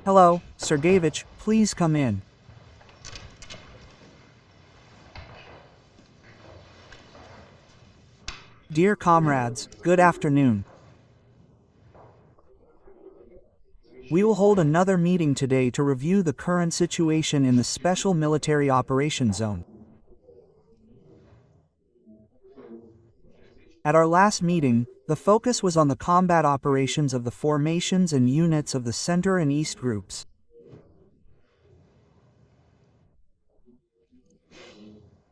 Hello, Sergeyevich, please come in. Dear comrades, good afternoon. We will hold another meeting today to review the current situation in the Special Military Operations Zone. At our last meeting, the focus was on the combat operations of the formations and units of the Center and East groups.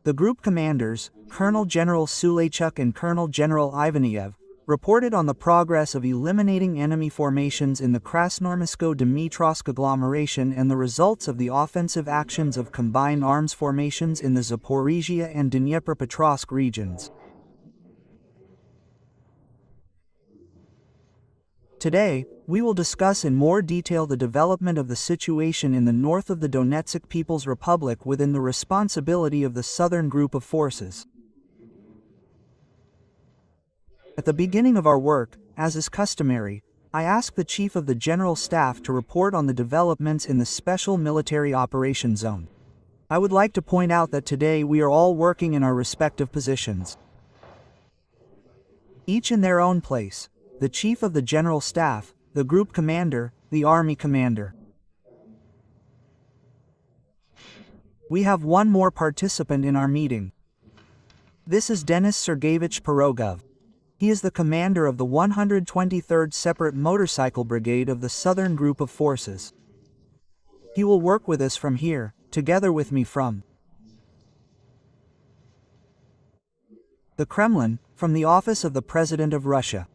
The group commanders, Colonel General Suleychuk and Colonel General Ivaniev, reported on the progress of eliminating enemy formations in the Krasnoarmeysko-Dmitrovsk agglomeration and the results of the offensive actions of combined arms formations in the Zaporizhia and Dnipropetrovsk regions. Today, we will discuss in more detail the development of the situation in the north of the Donetsk People's Republic within the responsibility of the Southern Group of Forces. At the beginning of our work, as is customary, I ask the Chief of the General Staff to report on the developments in the Special Military Operations Zone. I would like to point out that today we are all working in our respective positions, each in their own place. The Chief of the General Staff, the Group Commander, the Army Commander. We have one more participant in our meeting. This is Denis Sergeyevich Pirogov. He is the commander of the 123rd Separate Motorcycle Brigade of the Southern Group of Forces. He will work with us from here, together with me from the Kremlin, from the office of the President of Russia.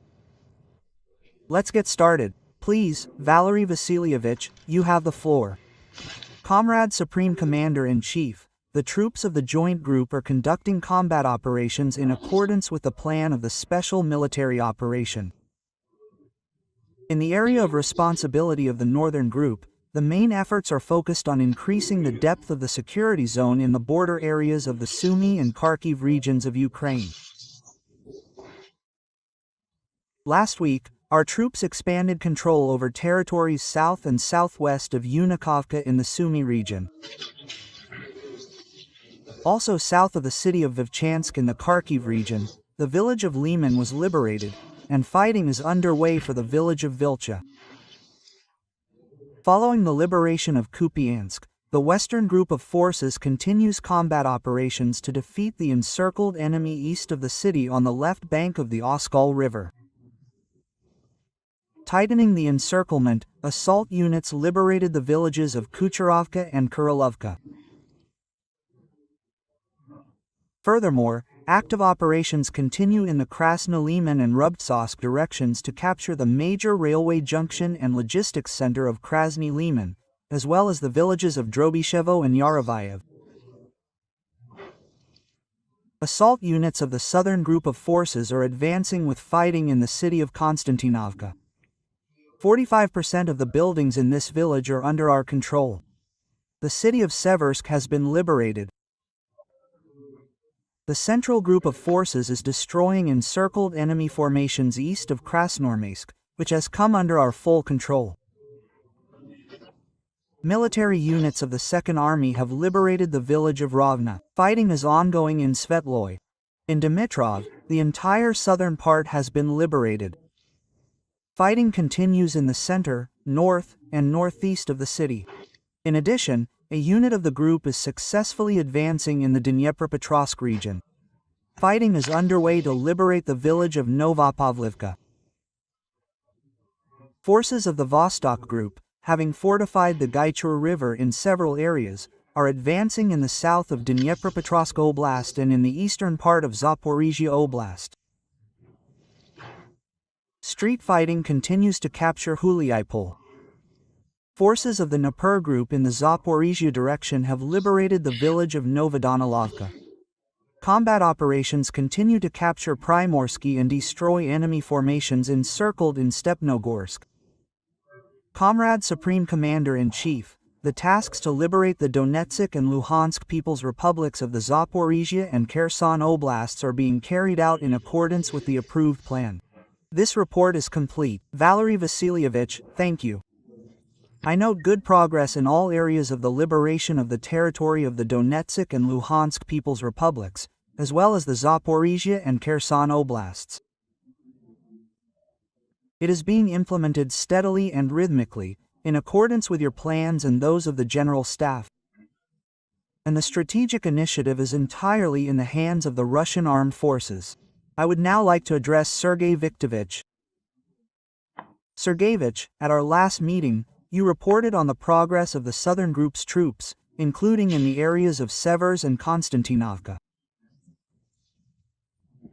Let's get started. Please, Valery Vasilievich, you have the floor. Comrade Supreme Commander-in-Chief, the troops of the Joint Group are conducting combat operations in accordance with the plan of the Special Military Operation. In the area of responsibility of the Northern Group, the main efforts are focused on increasing the depth of the security zone in the border areas of the Sumy and Kharkiv regions of Ukraine. Last week, our troops expanded control over territories south and southwest of Unikovka in the Sumy region. Also south of the city of Vovchansk in the Kharkiv region, the village of Lyman was liberated, and fighting is underway for the village of Vilcha. Following the liberation of Kupiansk, the Western Group of Forces continues combat operations to defeat the encircled enemy east of the city on the left bank of the Oskol River. Tightening the encirclement, assault units liberated the villages of Kucherovka and Kurilovka. Furthermore, active operations continue in the Krasnolyman and Rubtsovsk directions to capture the major railway junction and logistics center of Krasny Lyman, as well as the villages of Drobyshevo and Yarovayev. Assault units of the Southern Group of Forces are advancing with fighting in the city of Kostiantynivka. 45% of the buildings in this village are under our control. The city of Seversk has been liberated. The Central Group of Forces is destroying encircled enemy formations east of Krasnoarmeysk, which has come under our full control. Military units of the Second Army have liberated the village of Rovna. Fighting is ongoing in Svetloy. In Dimitrov, the entire southern part has been liberated. Fighting continues in the center, north, and northeast of the city. In addition, a unit of the group is successfully advancing in the Dnipropetrovsk region. Fighting is underway to liberate the village of Novopavlivka. Forces of the Vostok Group, having fortified the Gaichur River in several areas, are advancing in the south of Dnipropetrovsk Oblast and in the eastern part of Zaporizhia Oblast. Street fighting continues to capture Huliaipol. Forces of the Dnipro Group in the Zaporizhia direction have liberated the village of Novodanilovka. Combat operations continue to capture Primorsky and destroy enemy formations encircled in Stepnogorsk. Comrade Supreme Commander-in-Chief, the tasks to liberate the Donetsk and Luhansk People's Republics of the Zaporizhia and Kherson Oblasts are being carried out in accordance with the approved plan. This report is complete. Valery Vasilievich, thank you. I note good progress in all areas of the liberation of the territory of the Donetsk and Luhansk People's Republics, as well as the Zaporizhia and Kherson Oblasts. It is being implemented steadily and rhythmically, in accordance with your plans and those of the General Staff. And the strategic initiative is entirely in the hands of the Russian armed forces. I would now like to address Sergei Viktorovich. Sergeyevich, at our last meeting, you reported on the progress of the Southern Group's troops, including in the areas of Seversk and Kostiantynivka.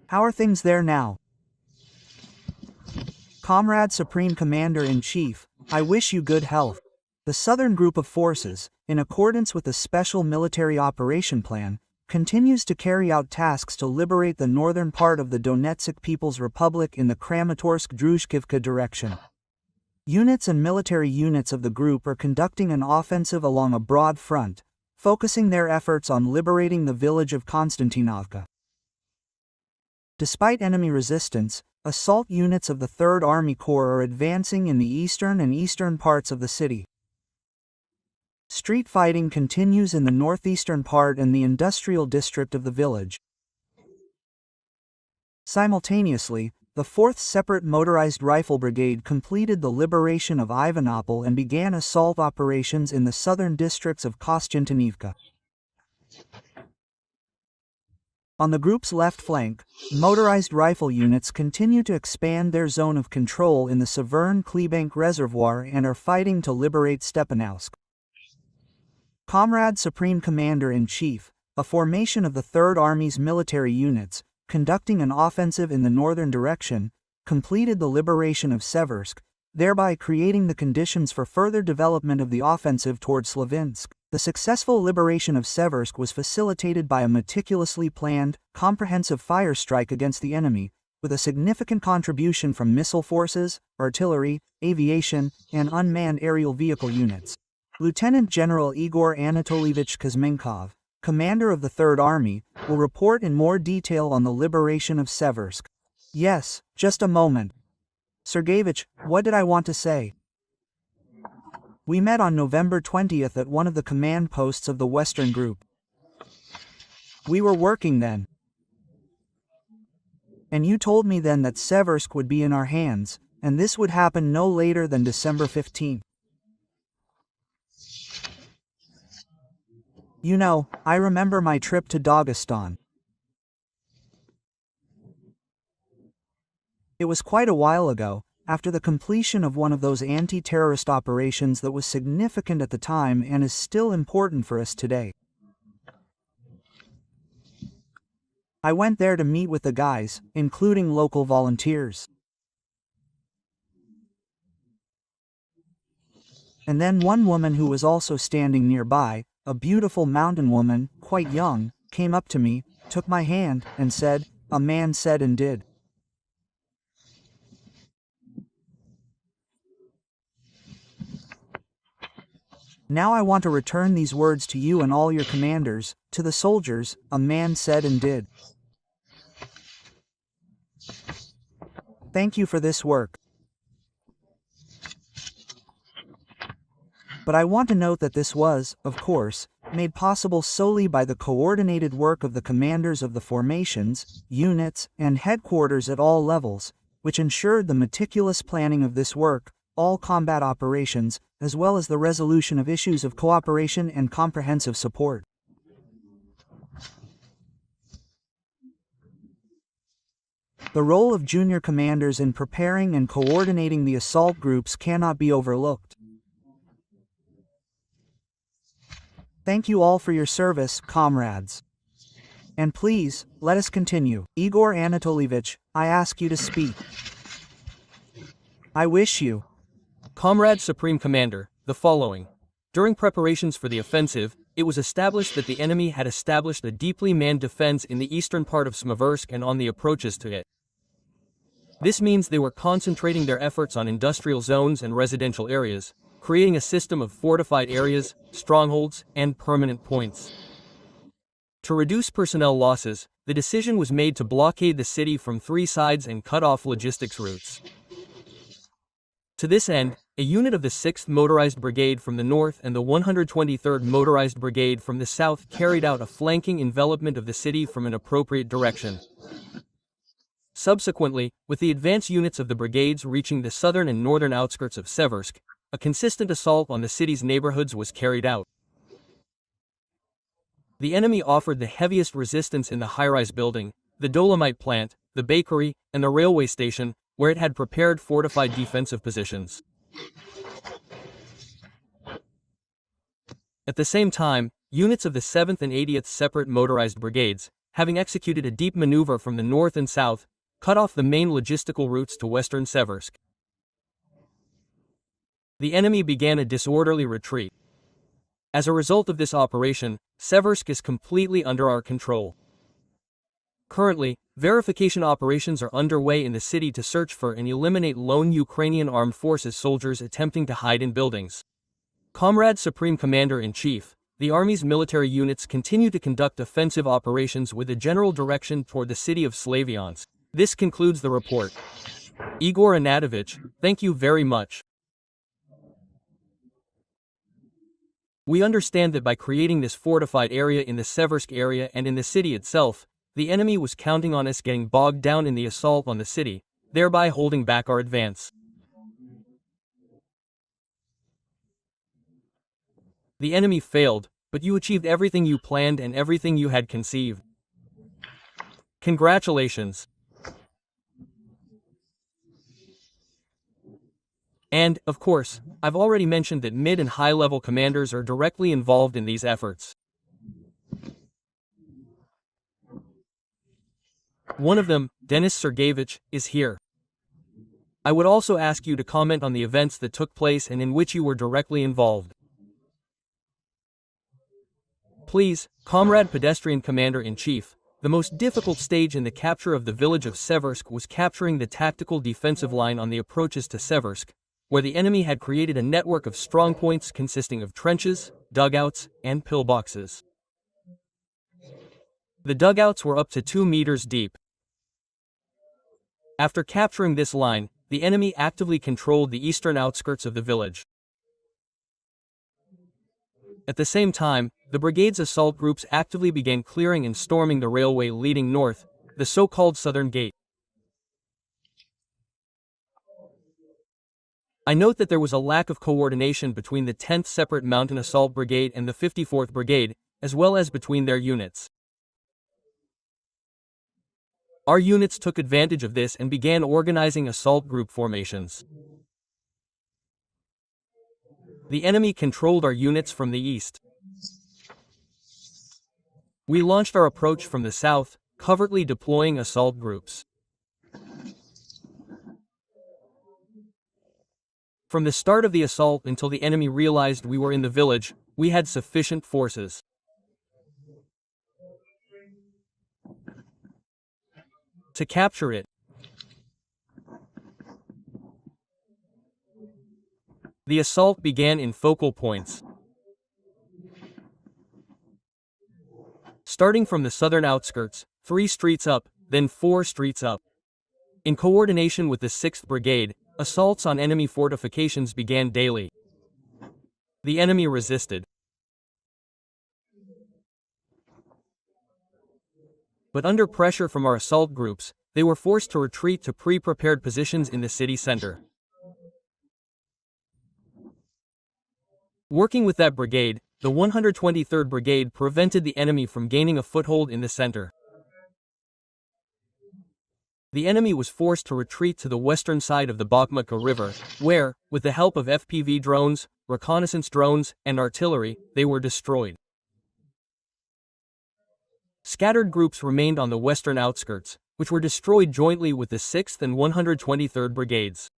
How are things there now? Comrade Supreme Commander-in-Chief, I wish you good health. The Southern Group of Forces, in accordance with the Special Military Operation Plan, continues to carry out tasks to liberate the northern part of the Donetsk People's Republic in the Kramatorsk-Druzhkivka direction. Units and military units of the group are conducting an offensive along a broad front, focusing their efforts on liberating the village of Kostiantynivka. Despite enemy resistance, assault units of the 3rd Army Corps are advancing in the eastern parts of the city. Street fighting continues in the northeastern part and the industrial district of the village. Simultaneously, the 4th Separate Motorized Rifle Brigade completed the liberation of Ivanopol and began assault operations in the southern districts of Kostiantynivka. On the group's left flank, motorized rifle units continue to expand their zone of control in the Severn-Klebank Reservoir and are fighting to liberate Stepanowsk. Comrade Supreme Commander-in-Chief, a formation of the 3rd Army's military units, conducting an offensive in the northern direction, completed the liberation of Seversk, thereby creating the conditions for further development of the offensive toward Sloviansk. The successful liberation of Seversk was facilitated by a meticulously planned, comprehensive fire strike against the enemy, with a significant contribution from missile forces, artillery, aviation, and unmanned aerial vehicle units. Lieutenant General Igor Anatolievich Kuzmenkov, commander of the 3rd Army, will report in more detail on the liberation of Seversk. Yes, just a moment. Sergeyevich, what did I want to say? We met on November 20th at one of the command posts of the Western Group. We were working then. And you told me then that Seversk would be in our hands, and this would happen no later than December 15th. You know, I remember my trip to Dagestan. It was quite a while ago, after the completion of one of those anti-terrorist operations that was significant at the time and is still important for us today. I went there to meet with the guys, including local volunteers. And then one woman who was also standing nearby, a beautiful mountain woman, quite young, came up to me, took my hand, and said, "A man said and did." Now I want to return these words to you and all your commanders, to the soldiers, "A man said and did." Thank you for this work. But I want to note that this was, of course, made possible solely by the coordinated work of the commanders of the formations, units, and headquarters at all levels, which ensured the meticulous planning of this work, all combat operations, as well as the resolution of issues of cooperation and comprehensive support. The role of junior commanders in preparing and coordinating the assault groups cannot be overlooked. Thank you all for your service, comrades. And please, let us continue. Igor Anatolievich, I ask you to speak. I wish you. Comrade Supreme Commander, the following. During preparations for the offensive, it was established that the enemy had established a deeply manned defense in the eastern part of Seversk and on the approaches to it. This means they were concentrating their efforts on industrial zones and residential areas, creating a system of fortified areas, strongholds, and permanent points. To reduce personnel losses, the decision was made to blockade the city from 3 sides and cut off logistics routes. To this end, a unit of the 6th Motorized Brigade from the north and the 123rd Motorized Brigade from the south carried out a flanking envelopment of the city from an appropriate direction. Subsequently, with the advance units of the brigades reaching the southern and northern outskirts of Seversk, a consistent assault on the city's neighborhoods was carried out. The enemy offered the heaviest resistance in the high-rise building, the Dolomite plant, the bakery, and the railway station, where it had prepared fortified defensive positions. At the same time, units of the 7th and 80th Separate Motorized Brigades, having executed a deep maneuver from the north and south, cut off the main logistical routes to western Seversk. The enemy began a disorderly retreat. As a result of this operation, Seversk is completely under our control. Currently, verification operations are underway in the city to search for and eliminate lone Ukrainian armed forces soldiers attempting to hide in buildings. Comrade Supreme Commander-in-Chief, the Army's military units continue to conduct offensive operations with a general direction toward the city of Sloviansk. This concludes the report. Igor Anatovich, thank you very much. We understand that by creating this fortified area in the Seversk area and in the city itself, the enemy was counting on us getting bogged down in the assault on the city, thereby holding back our advance. The enemy failed, but you achieved everything you planned and everything you had conceived. Congratulations. And, of course, I've already mentioned that mid- and high-level commanders are directly involved in these efforts. One of them, Denis Sergeyevich, is here. I would also ask you to comment on the events that took place and in which you were directly involved. Please, Comrade Pedestrian Commander-in-Chief, the most difficult stage in the capture of the village of Seversk was capturing the tactical defensive line on the approaches to Seversk, where the enemy had created a network of strongpoints consisting of trenches, dugouts, and pillboxes. The dugouts were up to 2 meters deep. After capturing this line, the enemy actively controlled the eastern outskirts of the village. At the same time, the brigade's assault groups actively began clearing and storming the railway leading north, the so-called Southern Gate. I note that there was a lack of coordination between the 10th Separate Mountain Assault Brigade and the 54th Brigade, as well as between their units. Our units took advantage of this and began organizing assault group formations. The enemy controlled our units from the east. We launched our approach from the south, covertly deploying assault groups. From the start of the assault until the enemy realized we were in the village, we had sufficient forces. To capture it. The assault began in focal points. Starting from the southern outskirts, 3 streets up, then 4 streets up. In coordination with the 6th Brigade, assaults on enemy fortifications began daily. The enemy resisted. But under pressure from our assault groups, they were forced to retreat to pre-prepared positions in the city center. Working with that brigade, the 123rd Brigade prevented the enemy from gaining a foothold in the center. The enemy was forced to retreat to the western side of the Bakhmutka River, where, with the help of FPV drones, reconnaissance drones, and artillery, they were destroyed. Scattered groups remained on the western outskirts, which were destroyed jointly with the 6th and 123rd Brigades.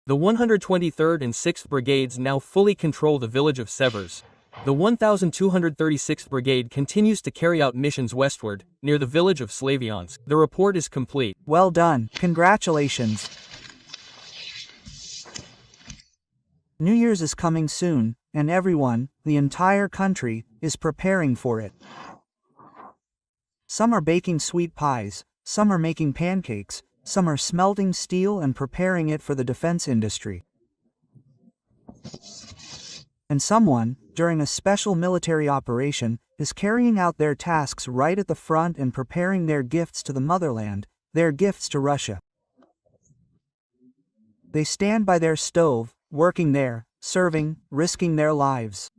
The 123rd and 6th Brigades now fully control the village of Seversk. The 1236th Brigade continues to carry out missions westward, near the village of Sloviansk. The report is complete. Well done, congratulations. New Year's is coming soon, and everyone, the entire country, is preparing for it. Some are baking sweet pies, some are making pancakes, Some are smelting steel and preparing it for the defense industry. And someone, during a special military operation, is carrying out their tasks right at the front and preparing their gifts to the motherland, their gifts to Russia. They stand by their stove, working there, serving, risking their lives.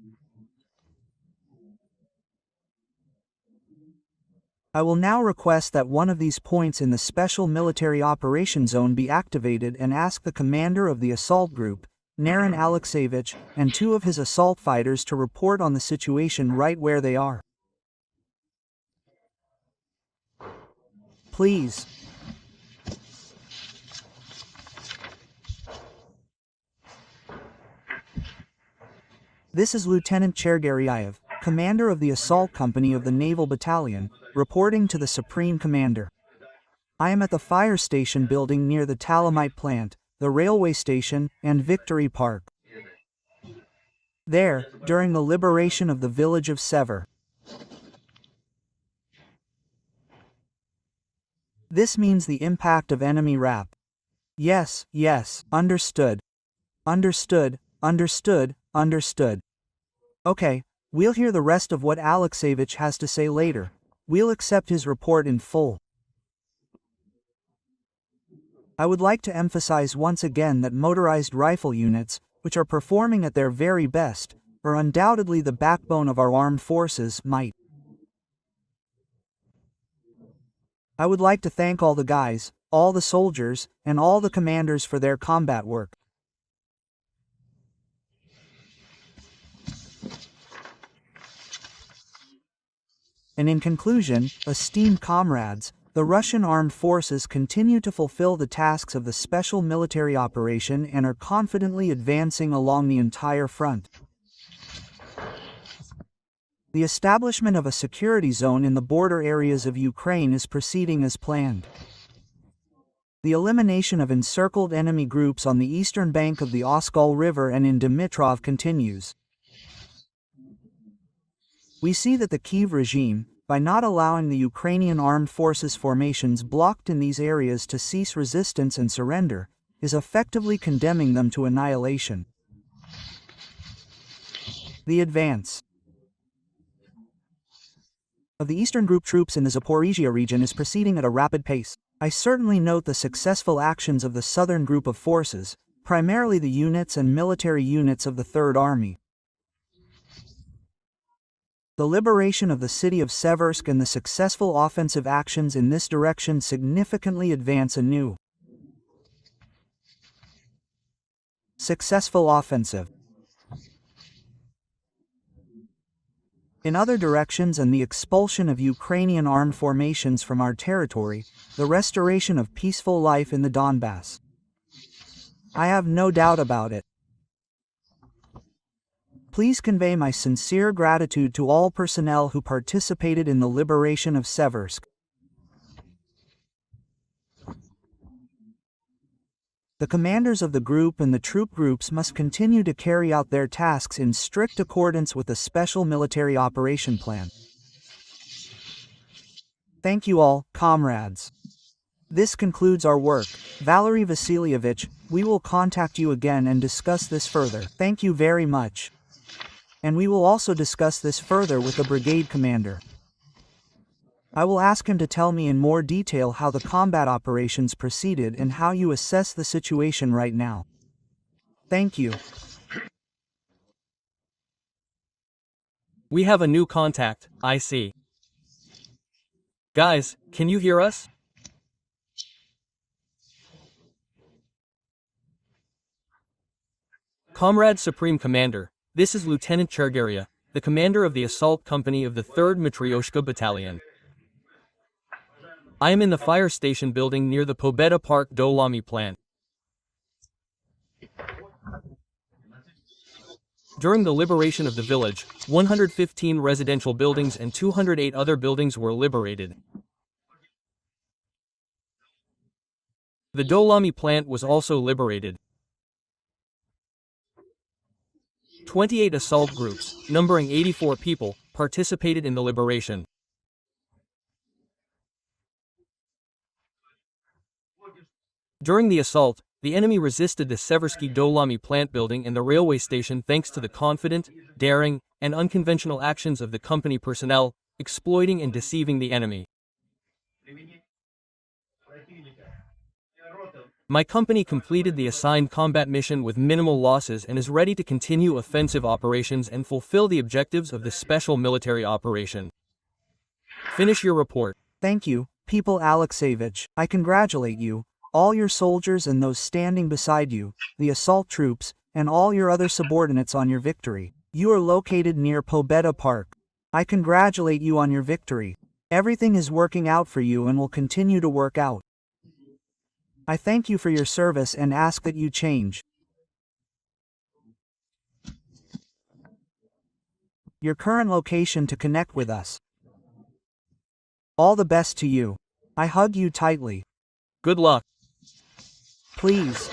I will now request that one of these points in the Special Military Operation Zone be activated and ask the commander of the assault group, Naran Alexeyevich, and 2 of his assault fighters to report on the situation right where they are. Please. This is Lieutenant Chergaryaev, commander of the assault company of the Naval Battalion, reporting to the Supreme Commander. I am at the fire station building near the Talamite plant, the railway station, and Victory Park. There, during the liberation of the village of Sever. This means the impact of enemy RAP. Yes, understood. Understood. Okay, we'll hear the rest of what Alexeyevich has to say later. We'll accept his report in full. I would like to emphasize once again that motorized rifle units, which are performing at their very best, are undoubtedly the backbone of our armed forces, might. I would like to thank all the guys, all the soldiers, and all the commanders for their combat work. And in conclusion, esteemed comrades, the Russian armed forces continue to fulfill the tasks of the special military operation and are confidently advancing along the entire front. The establishment of a security zone in the border areas of Ukraine is proceeding as planned. The elimination of encircled enemy groups on the eastern bank of the Oskol River and in Dmitrov continues. We see that the Kyiv regime, by not allowing the Ukrainian armed forces formations blocked in these areas to cease resistance and surrender, is effectively condemning them to annihilation. The advance of the Eastern Group troops in the Zaporizhia region is proceeding at a rapid pace. I certainly note the successful actions of the Southern Group of forces, primarily the units and military units of the Third Army. The liberation of the city of Seversk and the successful offensive actions in this direction significantly advance a new successful offensive. In other directions and the expulsion of Ukrainian armed formations from our territory, the restoration of peaceful life in the Donbass. I have no doubt about it. Please convey my sincere gratitude to all personnel who participated in the liberation of Seversk. The commanders of the group and the troop groups must continue to carry out their tasks in strict accordance with the Special Military Operation Plan. Thank you all, comrades. This concludes our work. Valery Vasilievich, we will contact you again and discuss this further. Thank you very much. And we will also discuss this further with the brigade commander. I will ask him to tell me in more detail how the combat operations proceeded and how you assess the situation right now. Thank you. We have a new contact, I see. Guys, can you hear us? Comrade Supreme Commander, this is Lieutenant Chergaryaev, the commander of the assault company of the 3rd Matryoshka Battalion. I am in the fire station building near the Pobeda Park Dolami plant. During the liberation of the village, 115 residential buildings and 208 other buildings were liberated. The Dolami plant was also liberated. 28 assault groups, numbering 84 people, participated in the liberation. During the assault, the enemy resisted the Seversky Dolami plant building and the railway station thanks to the confident, daring, and unconventional actions of the company personnel, exploiting and deceiving the enemy. My company completed the assigned combat mission with minimal losses and is ready to continue offensive operations and fulfill the objectives of this special military operation. Finish your report. Thank you, People Alexeyevich. I congratulate you, all your soldiers and those standing beside you, the assault troops, and all your other subordinates on your victory. You are located near Pobeda Park. I congratulate you on your victory. Everything is working out for you and will continue to work out. I thank you for your service and ask that you change your current location to connect with us. All the best to you. I hug you tightly. Good luck. Please,